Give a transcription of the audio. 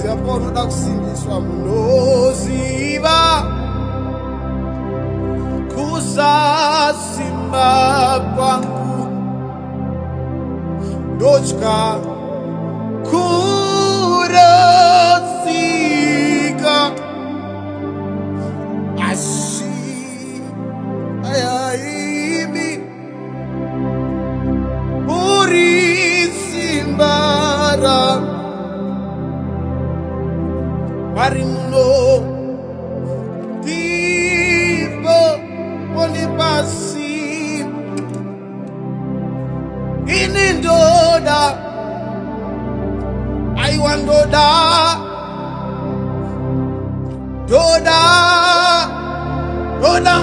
Siapona dakusimbiswa mnoziva kusasimba kwangu dotya kurasika ashi ayaimi urisimbara Marimuno Divo Onipasi Inindoda Aiwandoda Doda Doda